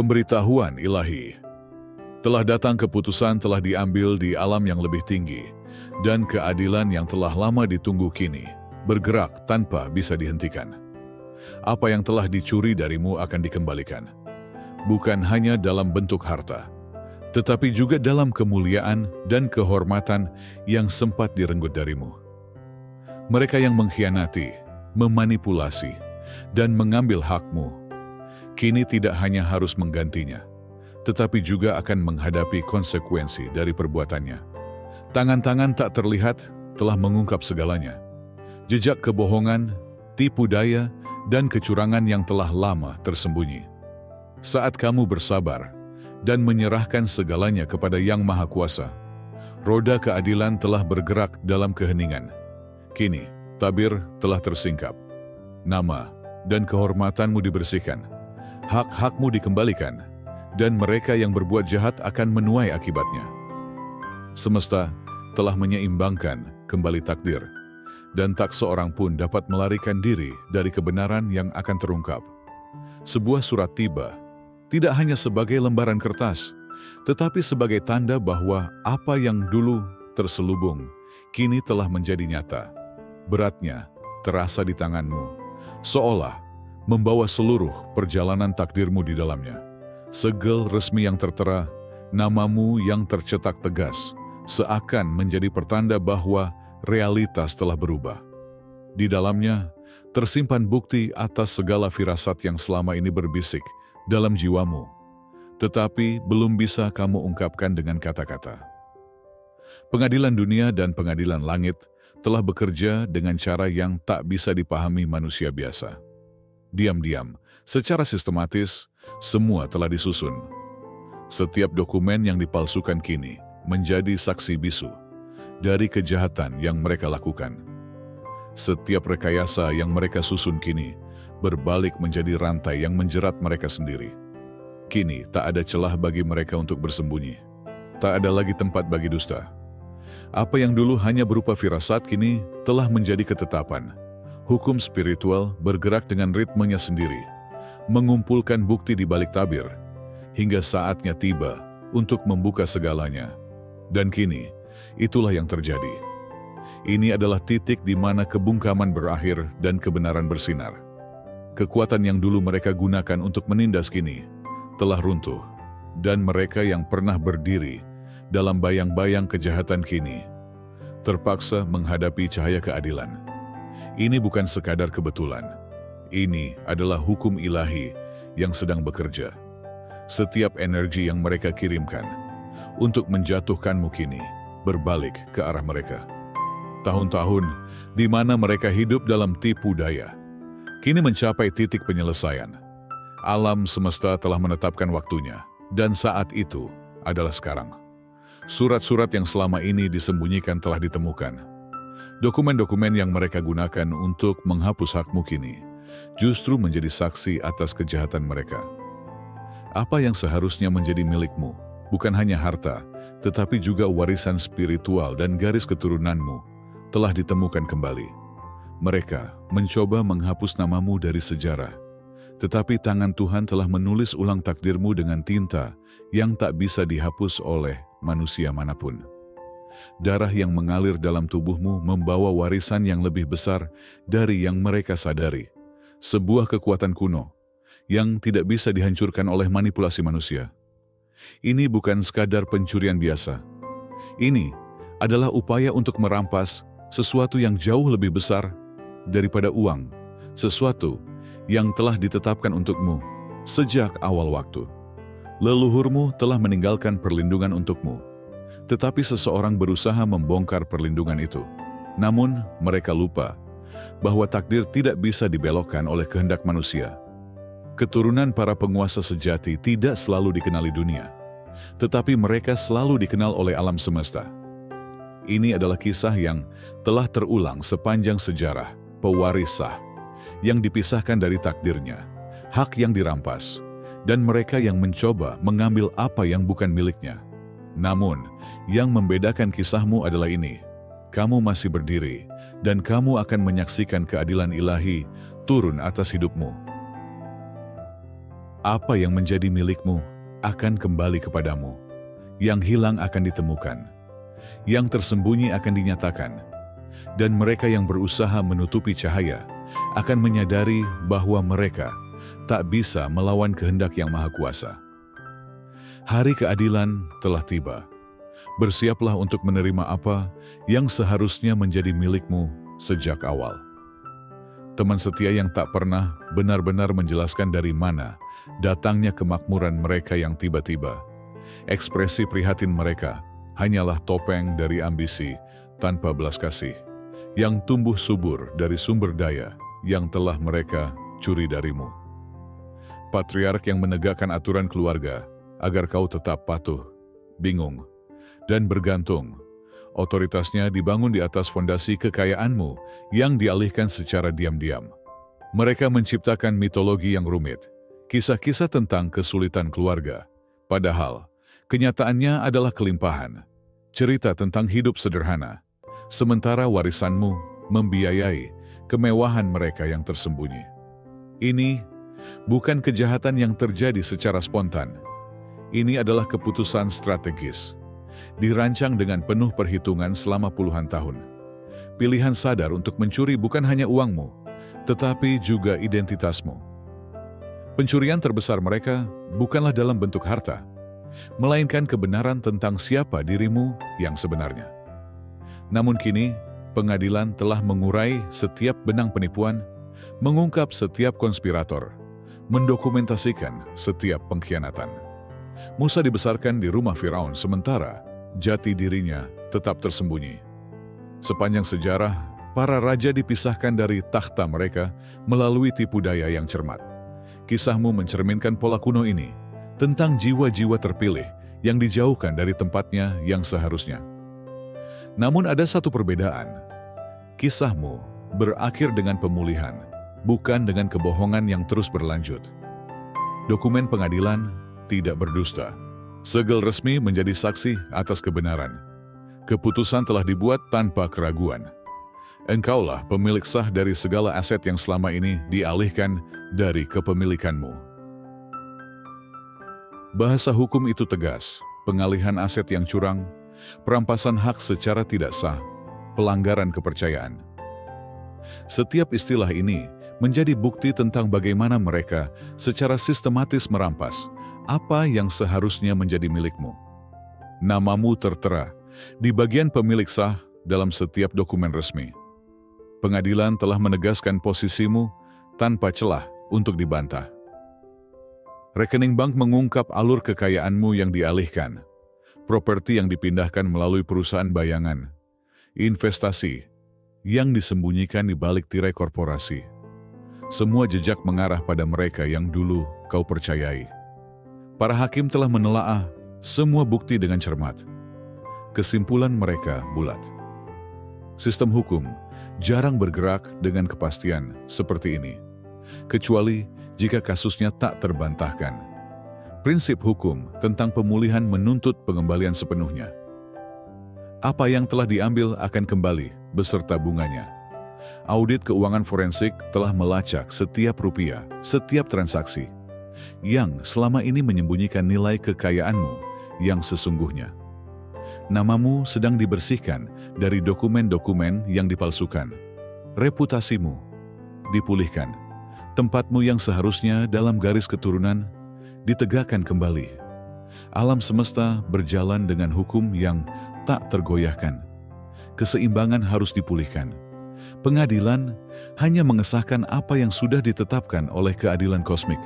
Pemberitahuan ilahi. Telah datang keputusan telah diambil di alam yang lebih tinggi, dan keadilan yang telah lama ditunggu kini bergerak tanpa bisa dihentikan. Apa yang telah dicuri darimu akan dikembalikan, bukan hanya dalam bentuk harta, tetapi juga dalam kemuliaan dan kehormatan yang sempat direnggut darimu. Mereka yang mengkhianati, memanipulasi, dan mengambil hakmu, kini tidak hanya harus menggantinya, tetapi juga akan menghadapi konsekuensi dari perbuatannya. Tangan-tangan tak terlihat telah mengungkap segalanya. Jejak kebohongan, tipu daya, dan kecurangan yang telah lama tersembunyi. Saat kamu bersabar dan menyerahkan segalanya kepada Yang Maha Kuasa, roda keadilan telah bergerak dalam keheningan. Kini, tabir telah tersingkap. Nama dan kehormatanmu dibersihkan. Hak-hakmu dikembalikan, dan mereka yang berbuat jahat akan menuai akibatnya. Semesta telah menyeimbangkan kembali takdir, dan tak seorang pun dapat melarikan diri dari kebenaran yang akan terungkap. Sebuah surat tiba, tidak hanya sebagai lembaran kertas, tetapi sebagai tanda bahwa apa yang dulu terselubung, kini telah menjadi nyata. Beratnya terasa di tanganmu, seolah membawa seluruh perjalanan takdirmu di dalamnya. Segel resmi yang tertera, namamu yang tercetak tegas, seakan menjadi pertanda bahwa realitas telah berubah. Di dalamnya, tersimpan bukti atas segala firasat yang selama ini berbisik dalam jiwamu, tetapi belum bisa kamu ungkapkan dengan kata-kata. Pengadilan dunia dan pengadilan langit telah bekerja dengan cara yang tak bisa dipahami manusia biasa. Diam-diam, secara sistematis, semua telah disusun. Setiap dokumen yang dipalsukan kini menjadi saksi bisu dari kejahatan yang mereka lakukan. Setiap rekayasa yang mereka susun kini berbalik menjadi rantai yang menjerat mereka sendiri. Kini tak ada celah bagi mereka untuk bersembunyi. Tak ada lagi tempat bagi dusta. Apa yang dulu hanya berupa firasat kini telah menjadi ketetapan. Hukum spiritual bergerak dengan ritmenya sendiri, mengumpulkan bukti di balik tabir, hingga saatnya tiba untuk membuka segalanya. Dan kini, itulah yang terjadi. Ini adalah titik di mana kebungkaman berakhir dan kebenaran bersinar. Kekuatan yang dulu mereka gunakan untuk menindas kini telah runtuh, dan mereka yang pernah berdiri dalam bayang-bayang kejahatan kini terpaksa menghadapi cahaya keadilan. Ini bukan sekadar kebetulan. Ini adalah hukum ilahi yang sedang bekerja. Setiap energi yang mereka kirimkan untuk menjatuhkanmu kini berbalik ke arah mereka. Tahun-tahun di mana mereka hidup dalam tipu daya, kini mencapai titik penyelesaian. Alam semesta telah menetapkan waktunya, dan saat itu adalah sekarang. Surat-surat yang selama ini disembunyikan telah ditemukan. Dokumen-dokumen yang mereka gunakan untuk menghapus hakmu kini justru menjadi saksi atas kejahatan mereka. Apa yang seharusnya menjadi milikmu bukan hanya harta, tetapi juga warisan spiritual dan garis keturunanmu telah ditemukan kembali. Mereka mencoba menghapus namamu dari sejarah, tetapi tangan Tuhan telah menulis ulang takdirmu dengan tinta yang tak bisa dihapus oleh manusia manapun. Darah yang mengalir dalam tubuhmu membawa warisan yang lebih besar dari yang mereka sadari. Sebuah kekuatan kuno yang tidak bisa dihancurkan oleh manipulasi manusia. Ini bukan sekadar pencurian biasa. Ini adalah upaya untuk merampas sesuatu yang jauh lebih besar daripada uang, sesuatu yang telah ditetapkan untukmu sejak awal waktu. Leluhurmu telah meninggalkan perlindungan untukmu, tetapi seseorang berusaha membongkar perlindungan itu. Namun, mereka lupa bahwa takdir tidak bisa dibelokkan oleh kehendak manusia. Keturunan para penguasa sejati tidak selalu dikenali dunia, tetapi mereka selalu dikenal oleh alam semesta. Ini adalah kisah yang telah terulang sepanjang sejarah. Pewaris sah yang dipisahkan dari takdirnya, hak yang dirampas, dan mereka yang mencoba mengambil apa yang bukan miliknya. Namun, yang membedakan kisahmu adalah ini: kamu masih berdiri, dan kamu akan menyaksikan keadilan ilahi turun atas hidupmu. Apa yang menjadi milikmu akan kembali kepadamu. Yang hilang akan ditemukan. Yang tersembunyi akan dinyatakan. Dan mereka yang berusaha menutupi cahaya akan menyadari bahwa mereka tak bisa melawan kehendak Yang Maha Kuasa. Hari keadilan telah tiba. Bersiaplah untuk menerima apa yang seharusnya menjadi milikmu sejak awal. Teman setia yang tak pernah benar-benar menjelaskan dari mana datangnya kemakmuran mereka yang tiba-tiba. Ekspresi prihatin mereka hanyalah topeng dari ambisi tanpa belas kasih, yang tumbuh subur dari sumber daya yang telah mereka curi darimu. Patriark yang menegakkan aturan keluarga agar kau tetap patuh, bingung, dan bergantung. Otoritasnya dibangun di atas fondasi kekayaanmu yang dialihkan secara diam-diam. Mereka menciptakan mitologi yang rumit, kisah-kisah tentang kesulitan keluarga. Padahal, kenyataannya adalah kelimpahan, cerita tentang hidup sederhana. Sementara warisanmu membiayai kemewahan mereka yang tersembunyi. Ini bukan kejahatan yang terjadi secara spontan. Ini adalah keputusan strategis, dirancang dengan penuh perhitungan selama puluhan tahun. Pilihan sadar untuk mencuri bukan hanya uangmu, tetapi juga identitasmu. Pencurian terbesar mereka bukanlah dalam bentuk harta, melainkan kebenaran tentang siapa dirimu yang sebenarnya. Namun kini, pengadilan telah mengurai setiap benang penipuan, mengungkap setiap konspirator, mendokumentasikan setiap pengkhianatan. Musa dibesarkan di rumah Firaun sementara jati dirinya tetap tersembunyi. Sepanjang sejarah, para raja dipisahkan dari takhta mereka melalui tipu daya yang cermat. Kisahmu mencerminkan pola kuno ini tentang jiwa-jiwa terpilih yang dijauhkan dari tempatnya yang seharusnya. Namun ada satu perbedaan. Kisahmu berakhir dengan pemulihan, bukan dengan kebohongan yang terus berlanjut. Dokumen pengadilan tidak berdusta. Segel resmi menjadi saksi atas kebenaran. Keputusan telah dibuat tanpa keraguan. Engkaulah pemilik sah dari segala aset yang selama ini dialihkan dari kepemilikanmu. Bahasa hukum itu tegas, pengalihan aset yang curang, perampasan hak secara tidak sah, pelanggaran kepercayaan. Setiap istilah ini menjadi bukti tentang bagaimana mereka secara sistematis merampas apa yang seharusnya menjadi milikmu. Namamu tertera di bagian pemilik sah dalam setiap dokumen resmi. Pengadilan telah menegaskan posisimu tanpa celah untuk dibantah. Rekening bank mengungkap alur kekayaanmu yang dialihkan, properti yang dipindahkan melalui perusahaan bayangan, investasi yang disembunyikan di balik tirai korporasi. Semua jejak mengarah pada mereka yang dulu kau percayai. Para hakim telah menelaah semua bukti dengan cermat. Kesimpulan mereka bulat. Sistem hukum jarang bergerak dengan kepastian seperti ini, kecuali jika kasusnya tak terbantahkan. Prinsip hukum tentang pemulihan menuntut pengembalian sepenuhnya. Apa yang telah diambil akan kembali beserta bunganya. Audit keuangan forensik telah melacak setiap rupiah, setiap transaksi yang selama ini menyembunyikan nilai kekayaanmu yang sesungguhnya. Namamu sedang dibersihkan dari dokumen-dokumen yang dipalsukan. Reputasimu dipulihkan. Tempatmu yang seharusnya dalam garis keturunan ditegakkan kembali. Alam semesta berjalan dengan hukum yang tak tergoyahkan. Keseimbangan harus dipulihkan. Pengadilan hanya mengesahkan apa yang sudah ditetapkan oleh keadilan kosmik.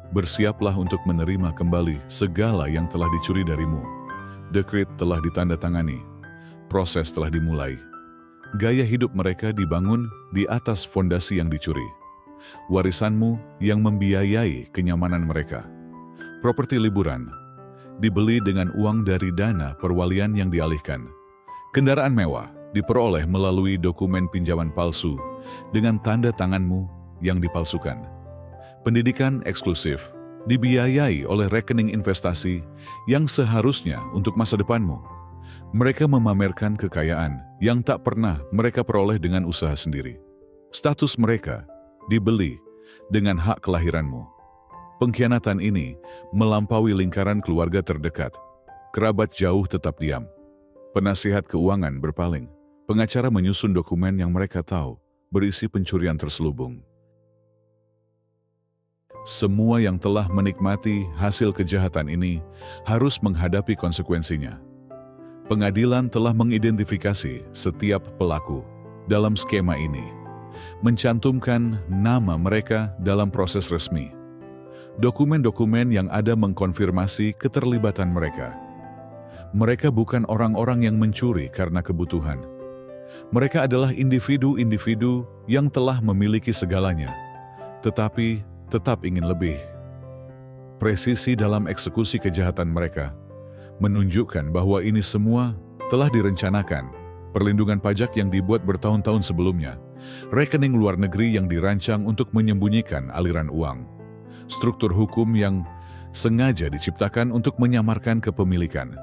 Bersiaplah untuk menerima kembali segala yang telah dicuri darimu. Dekret telah ditandatangani. Proses telah dimulai. Gaya hidup mereka dibangun di atas fondasi yang dicuri. Warisanmu yang membiayai kenyamanan mereka. Properti liburan dibeli dengan uang dari dana perwalian yang dialihkan. Kendaraan mewah diperoleh melalui dokumen pinjaman palsu dengan tanda tanganmu yang dipalsukan. Pendidikan eksklusif dibiayai oleh rekening investasi yang seharusnya untuk masa depanmu. Mereka memamerkan kekayaan yang tak pernah mereka peroleh dengan usaha sendiri. Status mereka dibeli dengan hak kelahiranmu. Pengkhianatan ini melampaui lingkaran keluarga terdekat. Kerabat jauh tetap diam. Penasihat keuangan berpaling. Pengacara menyusun dokumen yang mereka tahu berisi pencurian terselubung. Semua yang telah menikmati hasil kejahatan ini harus menghadapi konsekuensinya. Pengadilan telah mengidentifikasi setiap pelaku dalam skema ini, mencantumkan nama mereka dalam proses resmi. Dokumen-dokumen yang ada mengkonfirmasi keterlibatan mereka. Mereka bukan orang-orang yang mencuri karena kebutuhan. Mereka adalah individu-individu yang telah memiliki segalanya, tetapi tetap ingin lebih. Presisi dalam eksekusi kejahatan mereka menunjukkan bahwa ini semua telah direncanakan. Perlindungan pajak yang dibuat bertahun-tahun sebelumnya, rekening luar negeri yang dirancang untuk menyembunyikan aliran uang, struktur hukum yang sengaja diciptakan untuk menyamarkan kepemilikan.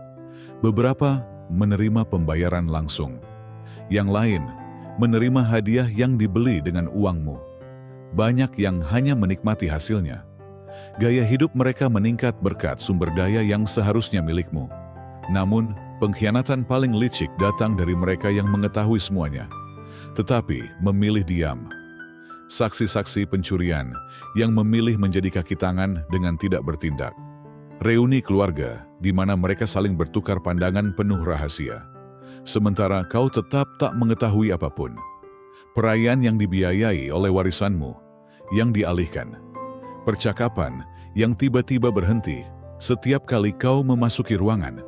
Beberapa menerima pembayaran langsung, yang lain menerima hadiah yang dibeli dengan uangmu. Banyak yang hanya menikmati hasilnya. Gaya hidup mereka meningkat berkat sumber daya yang seharusnya milikmu. Namun, pengkhianatan paling licik datang dari mereka yang mengetahui semuanya, tetapi memilih diam. Saksi-saksi pencurian yang memilih menjadi kaki tangan dengan tidak bertindak. Reuni keluarga di mana mereka saling bertukar pandangan penuh rahasia. Sementara kau tetap tak mengetahui apapun. Perayaan yang dibiayai oleh warisanmu yang dialihkan. Percakapan yang tiba-tiba berhenti setiap kali kau memasuki ruangan.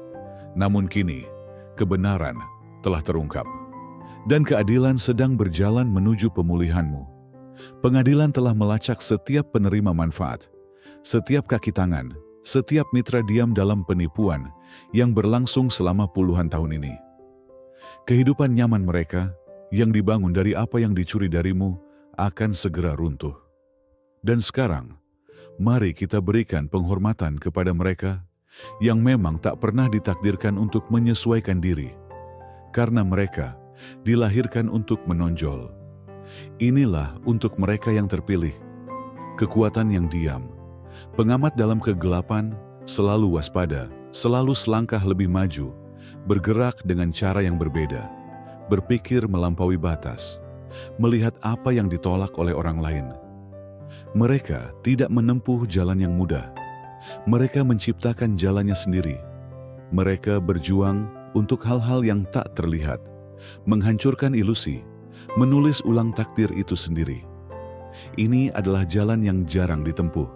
Namun kini, kebenaran telah terungkap. Dan keadilan sedang berjalan menuju pemulihanmu. Pengadilan telah melacak setiap penerima manfaat, setiap kaki tangan, setiap mitra diam dalam penipuan yang berlangsung selama puluhan tahun ini. Kehidupan nyaman mereka yang dibangun dari apa yang dicuri darimu akan segera runtuh. Dan sekarang, mari kita berikan penghormatan kepada mereka yang memang tak pernah ditakdirkan untuk menyesuaikan diri, karena mereka dilahirkan untuk menonjol. Inilah untuk mereka yang terpilih, kekuatan yang diam, pengamat dalam kegelapan, selalu waspada, selalu selangkah lebih maju, bergerak dengan cara yang berbeda, berpikir melampaui batas, melihat apa yang ditolak oleh orang lain. Mereka tidak menempuh jalan yang mudah. Mereka menciptakan jalannya sendiri. Mereka berjuang untuk hal-hal yang tak terlihat, menghancurkan ilusi, menulis ulang takdir itu sendiri. Ini adalah jalan yang jarang ditempuh,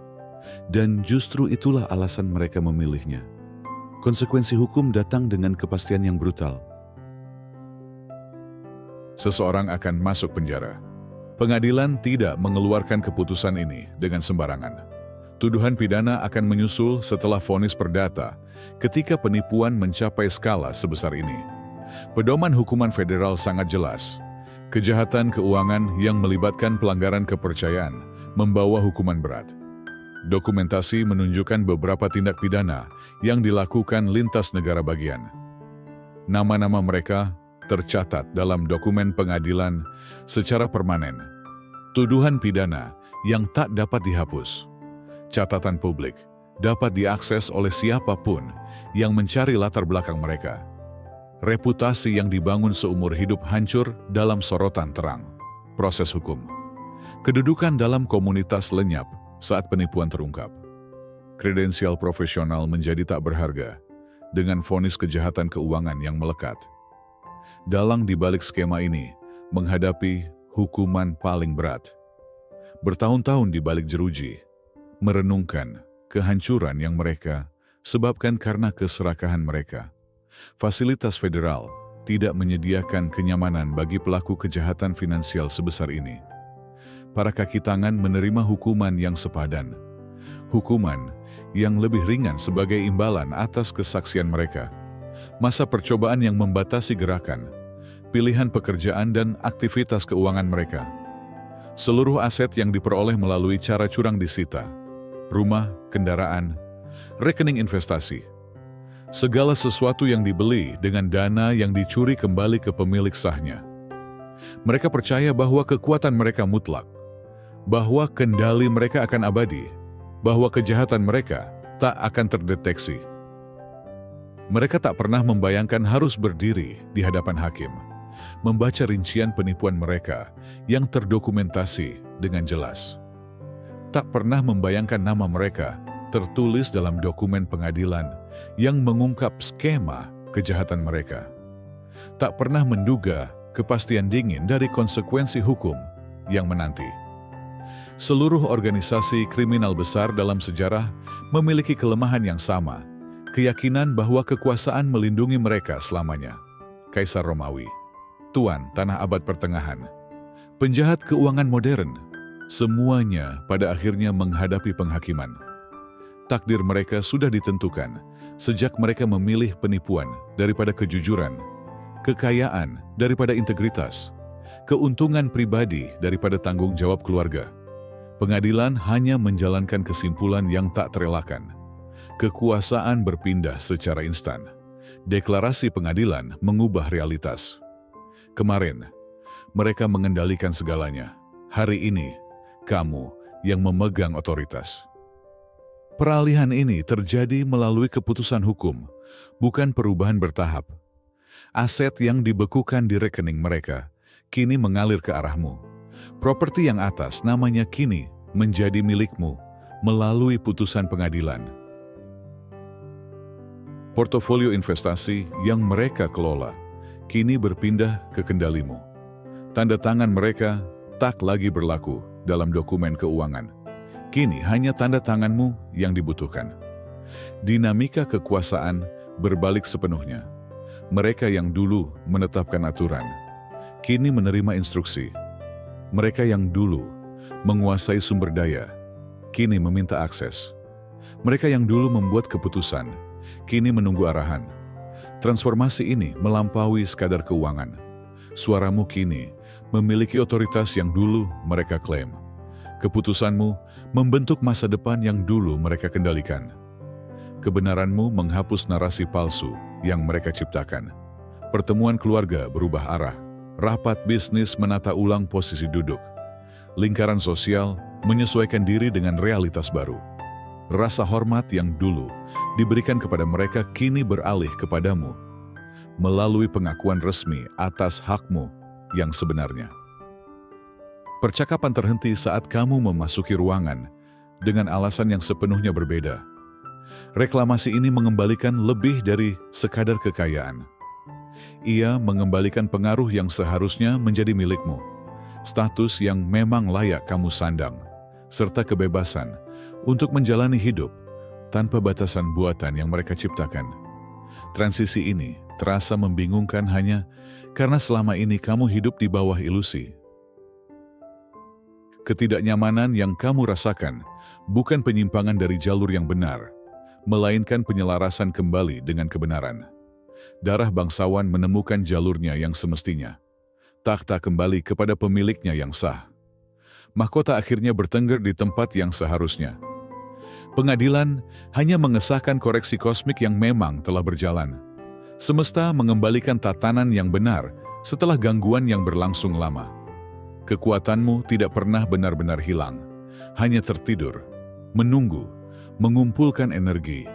dan justru itulah alasan mereka memilihnya. Konsekuensi hukum datang dengan kepastian yang brutal. Seseorang akan masuk penjara. Pengadilan tidak mengeluarkan keputusan ini dengan sembarangan. Tuduhan pidana akan menyusul setelah vonis perdata ketika penipuan mencapai skala sebesar ini. Pedoman hukuman federal sangat jelas. Kejahatan keuangan yang melibatkan pelanggaran kepercayaan membawa hukuman berat. Dokumentasi menunjukkan beberapa tindak pidana yang dilakukan lintas negara bagian. Nama-nama mereka tercatat dalam dokumen pengadilan secara permanen. Tuduhan pidana yang tak dapat dihapus. Catatan publik dapat diakses oleh siapapun yang mencari latar belakang mereka. Reputasi yang dibangun seumur hidup hancur dalam sorotan terang. Proses hukum. Kedudukan dalam komunitas lenyap saat penipuan terungkap. Kredensial profesional menjadi tak berharga dengan vonis kejahatan keuangan yang melekat. Dalang di balik skema ini menghadapi hukuman paling berat. Bertahun-tahun di balik jeruji, merenungkan kehancuran yang mereka sebabkan karena keserakahan mereka. Fasilitas federal tidak menyediakan kenyamanan bagi pelaku kejahatan finansial sebesar ini. Para kaki tangan menerima hukuman yang sepadan. Hukuman yang lebih ringan sebagai imbalan atas kesaksian mereka. Masa percobaan yang membatasi gerakan, pilihan pekerjaan dan aktivitas keuangan mereka. Seluruh aset yang diperoleh melalui cara curang disita. Rumah, kendaraan, rekening investasi. Segala sesuatu yang dibeli dengan dana yang dicuri kembali ke pemilik sahnya. Mereka percaya bahwa kekuatan mereka mutlak, bahwa kendali mereka akan abadi. bahwa kejahatan mereka tak akan terdeteksi. Mereka tak pernah membayangkan harus berdiri di hadapan hakim, membaca rincian penipuan mereka yang terdokumentasi dengan jelas. Tak pernah membayangkan nama mereka tertulis dalam dokumen pengadilan yang mengungkap skema kejahatan mereka. Tak pernah menduga kepastian dingin dari konsekuensi hukum yang menanti. Seluruh organisasi kriminal besar dalam sejarah memiliki kelemahan yang sama, keyakinan bahwa kekuasaan melindungi mereka selamanya. Kaisar Romawi, Tuan Tanah Abad Pertengahan, penjahat keuangan modern, semuanya pada akhirnya menghadapi penghakiman. Takdir mereka sudah ditentukan sejak mereka memilih penipuan daripada kejujuran, kekayaan daripada integritas, keuntungan pribadi daripada tanggung jawab keluarga. Pengadilan hanya menjalankan kesimpulan yang tak terelakkan. Kekuasaan berpindah secara instan. Deklarasi pengadilan mengubah realitas. Kemarin, mereka mengendalikan segalanya. Hari ini, kamu yang memegang otoritas. Peralihan ini terjadi melalui keputusan hukum, bukan perubahan bertahap. Aset yang dibekukan di rekening mereka kini mengalir ke arahmu. Properti yang atas namanya kini menjadi milikmu melalui putusan pengadilan. Portofolio investasi yang mereka kelola kini berpindah ke kendalimu. Tanda tangan mereka tak lagi berlaku dalam dokumen keuangan. Kini hanya tanda tanganmu yang dibutuhkan. Dinamika kekuasaan berbalik sepenuhnya. Mereka yang dulu menetapkan aturan, kini menerima instruksi. Mereka yang dulu menguasai sumber daya, kini meminta akses. Mereka yang dulu membuat keputusan, kini menunggu arahan. Transformasi ini melampaui sekadar keuangan. Suaramu kini memiliki otoritas yang dulu mereka klaim. Keputusanmu membentuk masa depan yang dulu mereka kendalikan. Kebenaranmu menghapus narasi palsu yang mereka ciptakan. Pertemuan keluarga berubah arah. Rapat bisnis menata ulang posisi duduk. Lingkaran sosial menyesuaikan diri dengan realitas baru. Rasa hormat yang dulu diberikan kepada mereka kini beralih kepadamu melalui pengakuan resmi atas hakmu yang sebenarnya. Percakapan terhenti saat kamu memasuki ruangan dengan alasan yang sepenuhnya berbeda. Reklamasi ini mengembalikan lebih dari sekadar kekayaan. Ia mengembalikan pengaruh yang seharusnya menjadi milikmu, status yang memang layak kamu sandang, serta kebebasan untuk menjalani hidup tanpa batasan buatan yang mereka ciptakan. Transisi ini terasa membingungkan hanya karena selama ini kamu hidup di bawah ilusi. Ketidaknyamanan yang kamu rasakan bukan penyimpangan dari jalur yang benar, melainkan penyelarasan kembali dengan kebenaran. Darah bangsawan menemukan jalurnya yang semestinya. Takhta kembali kepada pemiliknya yang sah. Mahkota akhirnya bertengger di tempat yang seharusnya. Pengadilan hanya mengesahkan koreksi kosmik yang memang telah berjalan. Semesta mengembalikan tatanan yang benar setelah gangguan yang berlangsung lama. Kekuatanmu tidak pernah benar-benar hilang, hanya tertidur, menunggu, mengumpulkan energi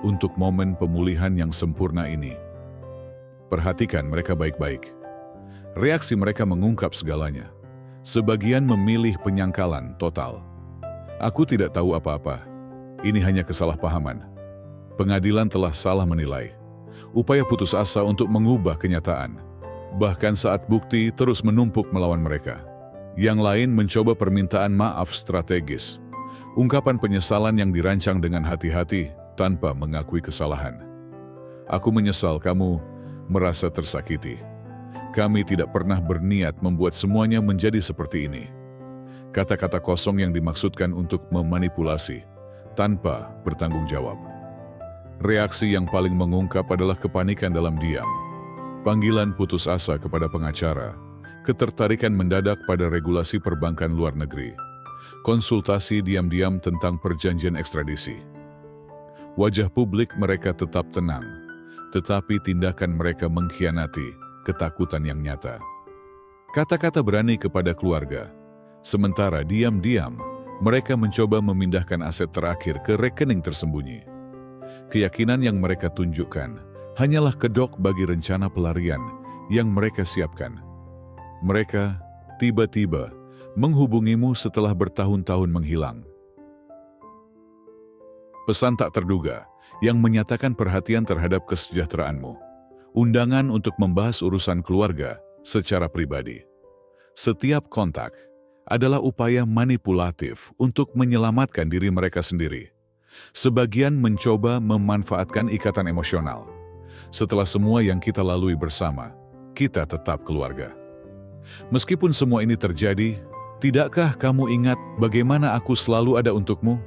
untuk momen pemulihan yang sempurna ini. Perhatikan mereka baik-baik. Reaksi mereka mengungkap segalanya. Sebagian memilih penyangkalan total. Aku tidak tahu apa-apa. Ini hanya kesalahpahaman. Pengadilan telah salah menilai. Upaya putus asa untuk mengubah kenyataan. Bahkan saat bukti terus menumpuk melawan mereka. Yang lain mencoba permintaan maaf strategis. Ungkapan penyesalan yang dirancang dengan hati-hati tanpa mengakui kesalahan. Aku menyesal kamu merasa tersakiti. Kami tidak pernah berniat membuat semuanya menjadi seperti ini. Kata-kata kosong yang dimaksudkan untuk memanipulasi, tanpa bertanggung jawab. Reaksi yang paling mengungkap adalah kepanikan dalam diam. Panggilan putus asa kepada pengacara, ketertarikan mendadak pada regulasi perbankan luar negeri, konsultasi diam-diam tentang perjanjian ekstradisi. Wajah publik mereka tetap tenang, tetapi tindakan mereka mengkhianati ketakutan yang nyata. Kata-kata berani kepada keluarga, sementara diam-diam Mereka mencoba memindahkan aset terakhir ke rekening tersembunyi. Keyakinan yang mereka tunjukkan hanyalah kedok bagi rencana pelarian yang mereka siapkan. Mereka tiba-tiba menghubungimu setelah bertahun-tahun menghilang. Pesan tak terduga yang menyatakan perhatian terhadap kesejahteraanmu. Undangan untuk membahas urusan keluarga secara pribadi. Setiap kontak adalah upaya manipulatif untuk menyelamatkan diri mereka sendiri. Sebagian mencoba memanfaatkan ikatan emosional. Setelah semua yang kita lalui bersama, kita tetap keluarga. Meskipun semua ini terjadi, tidakkah kamu ingat bagaimana aku selalu ada untukmu?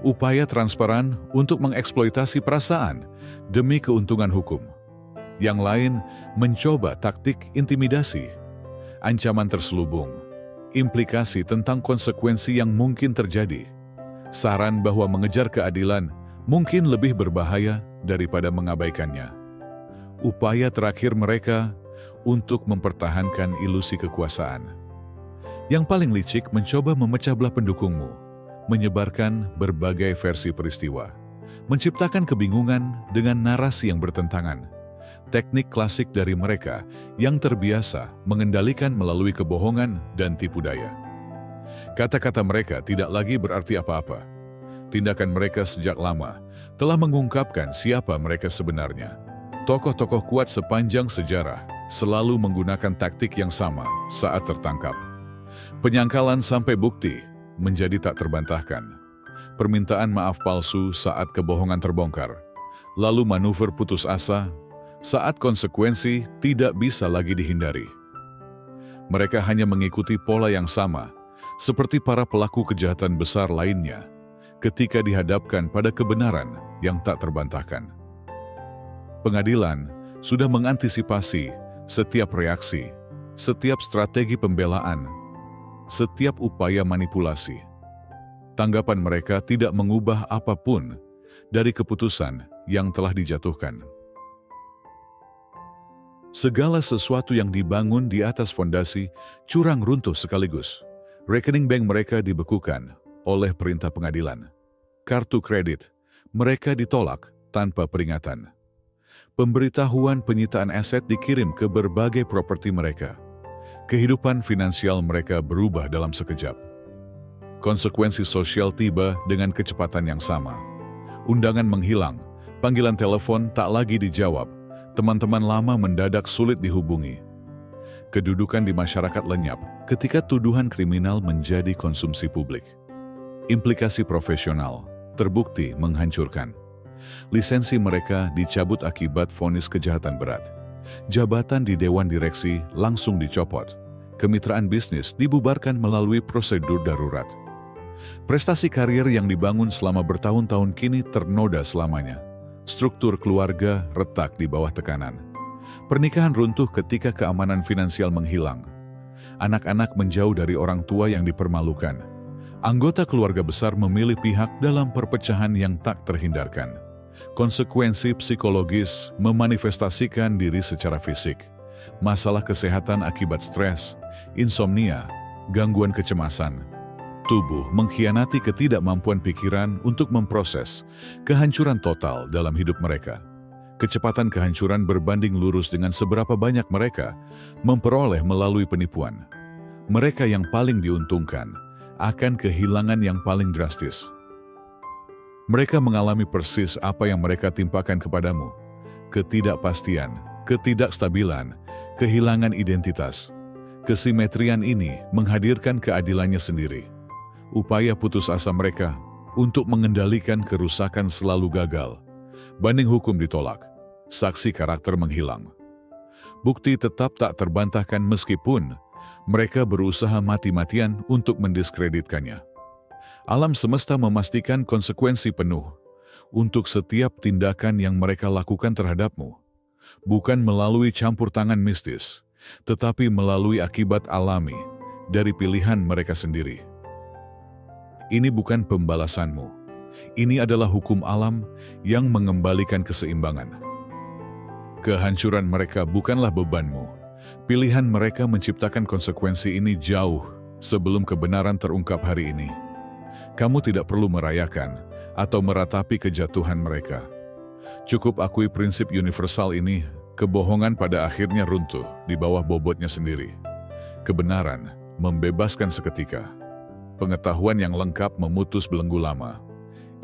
Upaya transparan untuk mengeksploitasi perasaan demi keuntungan hukum. Yang lain mencoba taktik intimidasi, ancaman terselubung, implikasi tentang konsekuensi yang mungkin terjadi, saran bahwa mengejar keadilan mungkin lebih berbahaya daripada mengabaikannya. Upaya terakhir mereka untuk mempertahankan ilusi kekuasaan. Yang paling licik mencoba memecah belah pendukungmu, menyebarkan berbagai versi peristiwa, menciptakan kebingungan dengan narasi yang bertentangan. Teknik klasik dari mereka yang terbiasa mengendalikan melalui kebohongan dan tipu daya. Kata-kata mereka tidak lagi berarti apa-apa. Tindakan mereka sejak lama telah mengungkapkan siapa mereka sebenarnya. Tokoh-tokoh kuat sepanjang sejarah selalu menggunakan taktik yang sama saat tertangkap. Penyangkalan sampai bukti menjadi tak terbantahkan. Permintaan maaf palsu saat kebohongan terbongkar. Lalu manuver putus asa saat konsekuensi tidak bisa lagi dihindari. Mereka hanya mengikuti pola yang sama, seperti para pelaku kejahatan besar lainnya, ketika dihadapkan pada kebenaran yang tak terbantahkan. Pengadilan sudah mengantisipasi setiap reaksi, setiap strategi pembelaan, setiap upaya manipulasi. Tanggapan mereka tidak mengubah apapun dari keputusan yang telah dijatuhkan. Segala sesuatu yang dibangun di atas fondasi curang runtuh sekaligus. Rekening bank mereka dibekukan oleh perintah pengadilan. Kartu kredit mereka ditolak tanpa peringatan. Pemberitahuan penyitaan aset dikirim ke berbagai properti mereka. Kehidupan finansial mereka berubah dalam sekejap. Konsekuensi sosial tiba dengan kecepatan yang sama. Undangan menghilang, panggilan telepon tak lagi dijawab. Teman-teman lama mendadak sulit dihubungi. Kedudukan di masyarakat lenyap ketika tuduhan kriminal menjadi konsumsi publik. Implikasi profesional terbukti menghancurkan. Lisensi mereka dicabut akibat vonis kejahatan berat. Jabatan di dewan direksi langsung dicopot. Kemitraan bisnis dibubarkan melalui prosedur darurat. Prestasi karir yang dibangun selama bertahun-tahun kini ternoda selamanya. Struktur keluarga retak di bawah tekanan. Pernikahan runtuh ketika keamanan finansial menghilang. Anak-anak menjauh dari orang tua yang dipermalukan. Anggota keluarga besar memilih pihak dalam perpecahan yang tak terhindarkan. Konsekuensi psikologis memanifestasikan diri secara fisik. Masalah kesehatan akibat stres, insomnia, gangguan kecemasan. Tubuh mengkhianati ketidakmampuan pikiran untuk memproses kehancuran total dalam hidup mereka. Kecepatan kehancuran berbanding lurus dengan seberapa banyak mereka memperoleh melalui penipuan. Mereka yang paling diuntungkan akan kehilangan yang paling drastis. Mereka mengalami persis apa yang mereka timpakan kepadamu. Ketidakpastian, ketidakstabilan, kehilangan identitas. Kesimetrian ini menghadirkan keadilannya sendiri. Upaya putus asa mereka untuk mengendalikan kerusakan selalu gagal. Banding hukum ditolak, saksi karakter menghilang. Bukti tetap tak terbantahkan meskipun mereka berusaha mati-matian untuk mendiskreditkannya. Alam semesta memastikan konsekuensi penuh untuk setiap tindakan yang mereka lakukan terhadapmu. Bukan melalui campur tangan mistis, tetapi melalui akibat alami dari pilihan mereka sendiri. Ini bukan pembalasanmu. Ini adalah hukum alam yang mengembalikan keseimbangan. Kehancuran mereka bukanlah bebanmu. Pilihan mereka menciptakan konsekuensi ini jauh sebelum kebenaran terungkap hari ini. Kamu tidak perlu merayakan atau meratapi kejatuhan mereka. Cukup akui prinsip universal ini, kebohongan pada akhirnya runtuh di bawah bobotnya sendiri. Kebenaran membebaskan seketika. Pengetahuan yang lengkap memutus belenggu lama.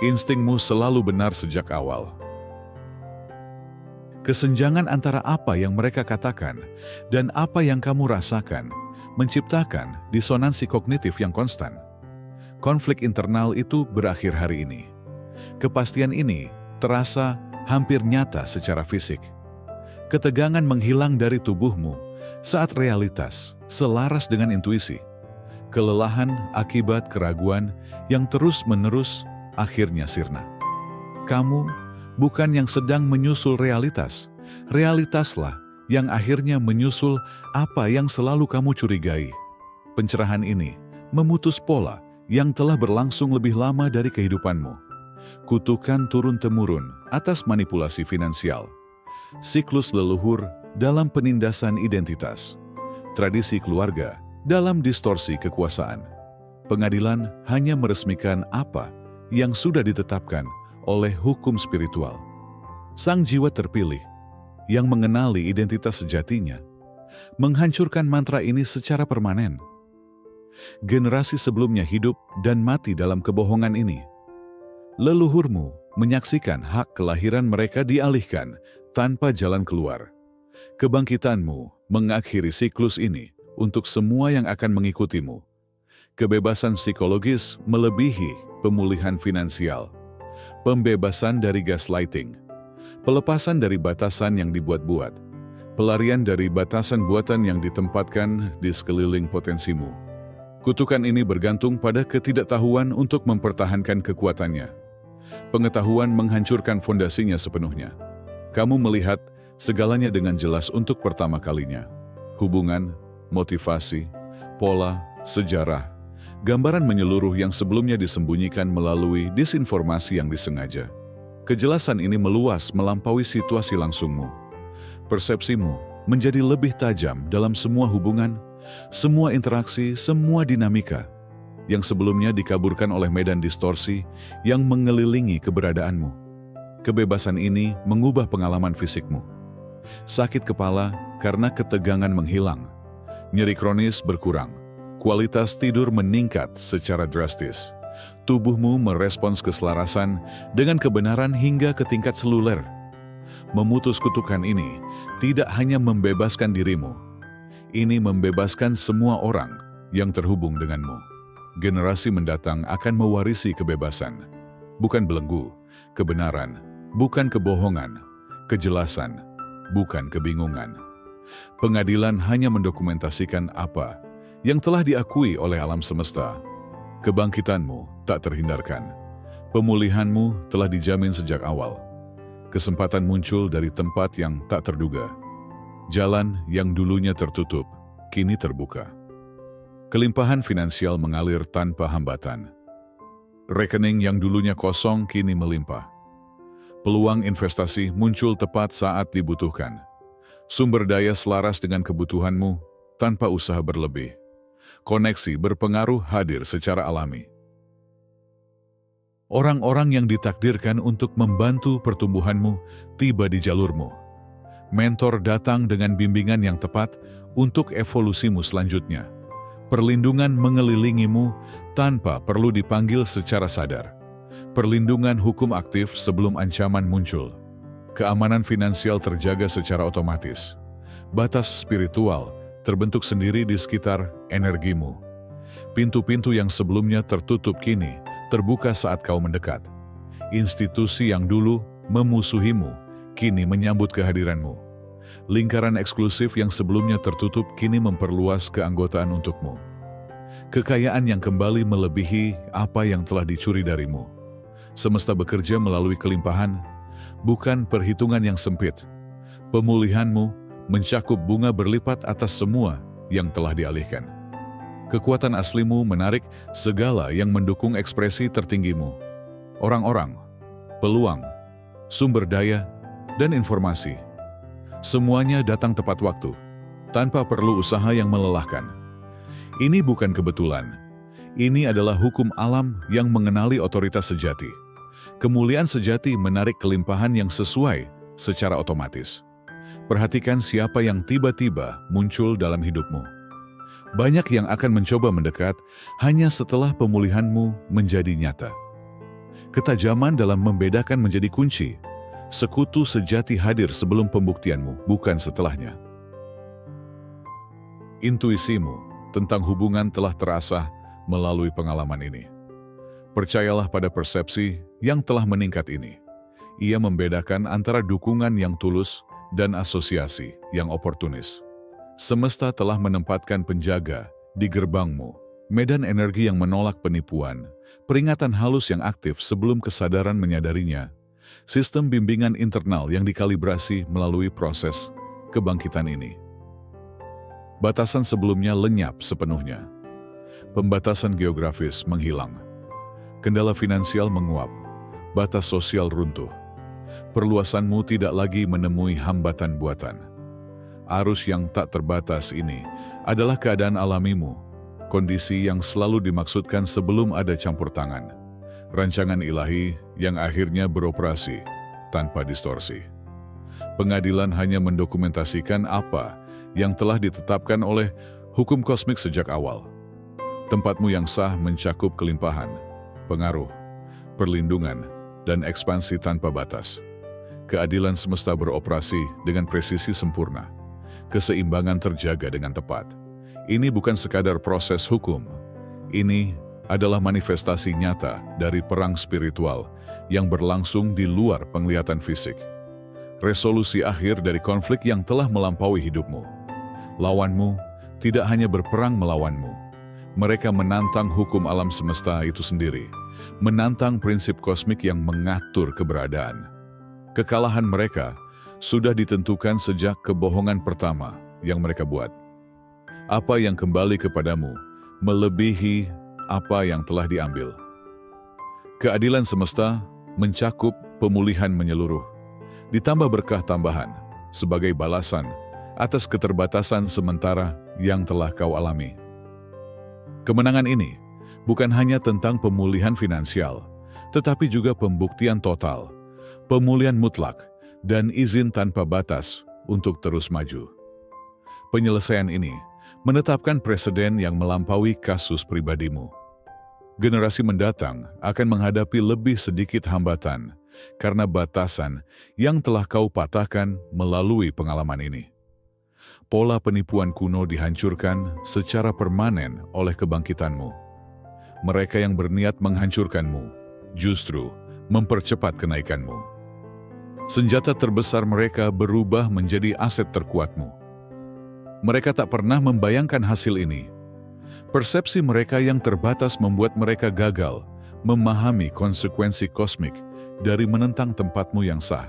Instingmu selalu benar sejak awal. Kesenjangan antara apa yang mereka katakan dan apa yang kamu rasakan menciptakan disonansi kognitif yang konstan. Konflik internal itu berakhir hari ini. Kepastian ini terasa hampir nyata secara fisik. Ketegangan menghilang dari tubuhmu saat realitas selaras dengan intuisi. Kelelahan akibat keraguan yang terus-menerus akhirnya sirna. Kamu bukan yang sedang menyusul realitas. Realitaslah yang akhirnya menyusul apa yang selalu kamu curigai. Pencerahan ini memutus pola yang telah berlangsung lebih lama dari kehidupanmu. Kutukan turun-temurun atas manipulasi finansial. Siklus leluhur dalam penindasan identitas. Tradisi keluarga dalam distorsi kekuasaan. Pengadilan hanya meresmikan apa yang sudah ditetapkan oleh hukum spiritual. Sang jiwa terpilih, yang mengenali identitas sejatinya, menghancurkan mantra ini secara permanen. Generasi sebelumnya hidup dan mati dalam kebohongan ini. Leluhurmu menyaksikan hak kelahiran mereka dialihkan tanpa jalan keluar. Kebangkitanmu mengakhiri siklus ini untuk semua yang akan mengikutimu. Kebebasan psikologis melebihi pemulihan finansial. Pembebasan dari gaslighting, pelepasan dari batasan yang dibuat-buat, pelarian dari batasan buatan yang ditempatkan di sekeliling potensimu. Kutukan ini bergantung pada ketidaktahuan untuk mempertahankan kekuatannya. Pengetahuan menghancurkan fondasinya sepenuhnya. Kamu melihat segalanya dengan jelas untuk pertama kalinya. Hubungan, motivasi, pola, sejarah, gambaran menyeluruh yang sebelumnya disembunyikan melalui disinformasi yang disengaja. Kejelasan ini meluas melampaui situasi langsungmu. Persepsimu menjadi lebih tajam dalam semua hubungan, semua interaksi, semua dinamika yang sebelumnya dikaburkan oleh medan distorsi yang mengelilingi keberadaanmu. Kebebasan ini mengubah pengalaman fisikmu. Sakit kepala karena ketegangan menghilang. Nyeri kronis berkurang. Kualitas tidur meningkat secara drastis. Tubuhmu merespons keselarasan dengan kebenaran hingga ke tingkat seluler. Memutus kutukan ini tidak hanya membebaskan dirimu. Ini membebaskan semua orang yang terhubung denganmu. Generasi mendatang akan mewarisi kebebasan. Bukan belenggu, kebenaran, bukan kebohongan, kejelasan, bukan kebingungan. Pengadilan hanya mendokumentasikan apa yang telah diakui oleh alam semesta. Kebangkitanmu tak terhindarkan. Pemulihanmu telah dijamin sejak awal. Kesempatan muncul dari tempat yang tak terduga. Jalan yang dulunya tertutup, kini terbuka. Kelimpahan finansial mengalir tanpa hambatan. Rekening yang dulunya kosong kini melimpah. Peluang investasi muncul tepat saat dibutuhkan. Sumber daya selaras dengan kebutuhanmu tanpa usaha berlebih. Koneksi berpengaruh hadir secara alami. Orang-orang yang ditakdirkan untuk membantu pertumbuhanmu tiba di jalurmu. Mentor datang dengan bimbingan yang tepat untuk evolusimu selanjutnya. Perlindungan mengelilingimu tanpa perlu dipanggil secara sadar. Perlindungan hukum aktif sebelum ancaman muncul. Keamanan finansial terjaga secara otomatis. Batas spiritual terbentuk sendiri di sekitar energimu. Pintu-pintu yang sebelumnya tertutup kini terbuka saat kau mendekat. Institusi yang dulu memusuhimu kini menyambut kehadiranmu. Lingkaran eksklusif yang sebelumnya tertutup kini memperluas keanggotaan untukmu. Kekayaan yang kembali melebihi apa yang telah dicuri darimu. Semesta bekerja melalui kelimpahan, bukan perhitungan yang sempit. Pemulihanmu mencakup bunga berlipat atas semua yang telah dialihkan. Kekuatan aslimu menarik segala yang mendukung ekspresi tertinggimu. Orang-orang, peluang, sumber daya, dan informasi. Semuanya datang tepat waktu, tanpa perlu usaha yang melelahkan. Ini bukan kebetulan. Ini adalah hukum alam yang mengenali otoritas sejati. Kemuliaan sejati menarik kelimpahan yang sesuai secara otomatis. Perhatikan siapa yang tiba-tiba muncul dalam hidupmu. Banyak yang akan mencoba mendekat hanya setelah pemulihanmu menjadi nyata. Ketajaman dalam membedakan menjadi kunci. Sekutu sejati hadir sebelum pembuktianmu, bukan setelahnya. Intuisimu tentang hubungan telah terasah melalui pengalaman ini. Percayalah pada persepsi yang telah meningkat ini. Ia membedakan antara dukungan yang tulus dan asosiasi yang oportunis. Semesta telah menempatkan penjaga di gerbangmu, medan energi yang menolak penipuan, peringatan halus yang aktif sebelum kesadaran menyadarinya, sistem bimbingan internal yang dikalibrasi melalui proses kebangkitan ini. Batasan sebelumnya lenyap sepenuhnya. Pembatasan geografis menghilang. Kendala finansial menguap. Batas sosial runtuh. Perluasanmu tidak lagi menemui hambatan buatan. Arus yang tak terbatas ini adalah keadaan alamimu, kondisi yang selalu dimaksudkan sebelum ada campur tangan. Rancangan ilahi yang akhirnya beroperasi tanpa distorsi. Pengadilan hanya mendokumentasikan apa yang telah ditetapkan oleh hukum kosmik sejak awal. Tempatmu yang sah mencakup kelimpahan, pengaruh, perlindungan, dan ekspansi tanpa batas. Keadilan semesta beroperasi dengan presisi sempurna. Keseimbangan terjaga dengan tepat. Ini bukan sekadar proses hukum. Ini adalah manifestasi nyata dari perang spiritual yang berlangsung di luar penglihatan fisik. Resolusi akhir dari konflik yang telah melampaui hidupmu. Lawanmu tidak hanya berperang melawanmu. Mereka menantang hukum alam semesta itu sendiri, menantang prinsip kosmik yang mengatur keberadaan. Kekalahan mereka sudah ditentukan sejak kebohongan pertama yang mereka buat. Apa yang kembali kepadamu melebihi apa yang telah diambil. Keadilan semesta mencakup pemulihan menyeluruh, ditambah berkah tambahan sebagai balasan atas keterbatasan sementara yang telah kau alami. Kemenangan ini bukan hanya tentang pemulihan finansial, tetapi juga pembuktian total, pemulihan mutlak, dan izin tanpa batas untuk terus maju. Penyelesaian ini menetapkan preseden yang melampaui kasus pribadimu. Generasi mendatang akan menghadapi lebih sedikit hambatan karena batasan yang telah kau patahkan melalui pengalaman ini. Pola penipuan kuno dihancurkan secara permanen oleh kebangkitanmu. Mereka yang berniat menghancurkanmu justru mempercepat kenaikanmu. Senjata terbesar mereka berubah menjadi aset terkuatmu. Mereka tak pernah membayangkan hasil ini. Persepsi mereka yang terbatas membuat mereka gagal memahami konsekuensi kosmik dari menentang tempatmu yang sah.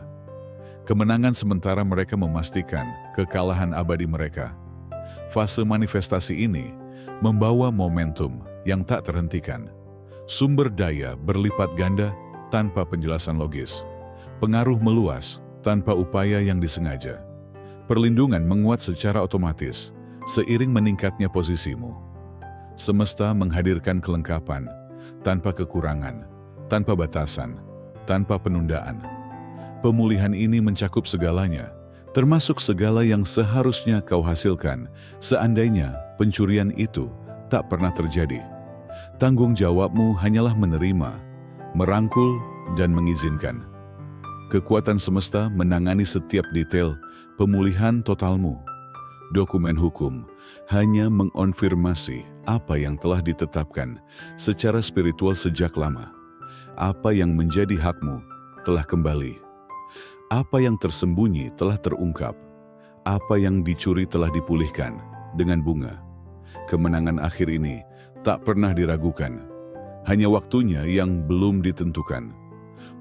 Kemenangan sementara mereka memastikan kekalahan abadi mereka. Fase manifestasi ini membawa momentum yang tak terhentikan. Sumber daya berlipat ganda tanpa penjelasan logis. Pengaruh meluas tanpa upaya yang disengaja. Perlindungan menguat secara otomatis seiring meningkatnya posisimu. Semesta menghadirkan kelengkapan tanpa kekurangan, tanpa batasan, tanpa penundaan. Pemulihan ini mencakup segalanya, termasuk segala yang seharusnya kau hasilkan seandainya pencurian itu tak pernah terjadi. Tanggung jawabmu hanyalah menerima, merangkul, dan mengizinkan. Kekuatan semesta menangani setiap detail pemulihan totalmu. Dokumen hukum hanya mengonfirmasi apa yang telah ditetapkan secara spiritual sejak lama. Apa yang menjadi hakmu telah kembali. Apa yang tersembunyi telah terungkap. Apa yang dicuri telah dipulihkan dengan bunga. Kemenangan akhir ini tak pernah diragukan. Hanya waktunya yang belum ditentukan.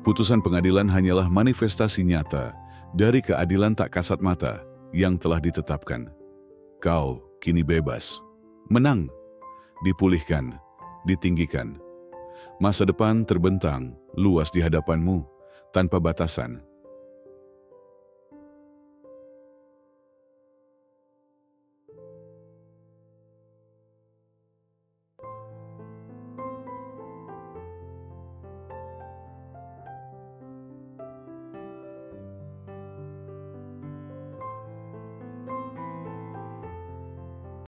Putusan pengadilan hanyalah manifestasi nyata dari keadilan tak kasat mata yang telah ditetapkan. Kau kini bebas, menang, dipulihkan, ditinggikan. Masa depan terbentang, luas di hadapanmu, tanpa batasan.